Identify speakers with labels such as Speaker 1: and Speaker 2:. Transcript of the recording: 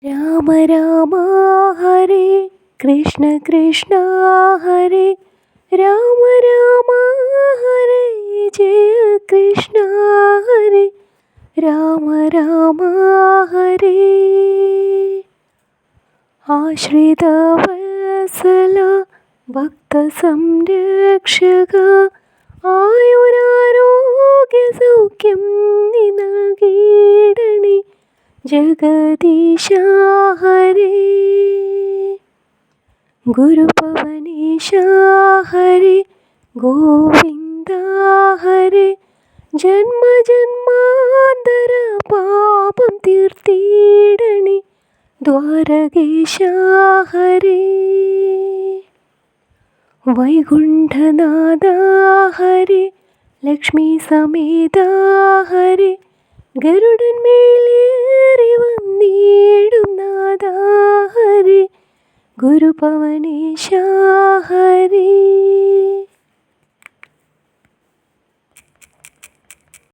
Speaker 1: രാമ രാമ ഹരേ കൃഷ്ണ കൃഷ്ണ ഹരേ രാമ രാമ ഹരേ ജയ കൃഷ്ണ ഹരേ രാമ രാമ ഹരേ ആശ്രിതവത്സല ഭക്തസംരക്ഷക ആയുരാരോഗ്യസൗഖ്യം നീ നൽകിയിടണേ ജഗദീശ ഹരേ ഗുരുപവനീശ ഹരേ ഗോവിന്ദ ഹരേ ജന്മജന്മാന്തര പാപം തീർത്തിടണേ ദ്വാരകീശ ഹരേ വൈകുണ്ഠനാഥ ഹരേ ലക്ഷ്മി സമേത ഹരേ ഗരുഡന്മേലേറി വന്നിടും നാഥ ഹരേ ഗുരുപവനീശ ഹരേ.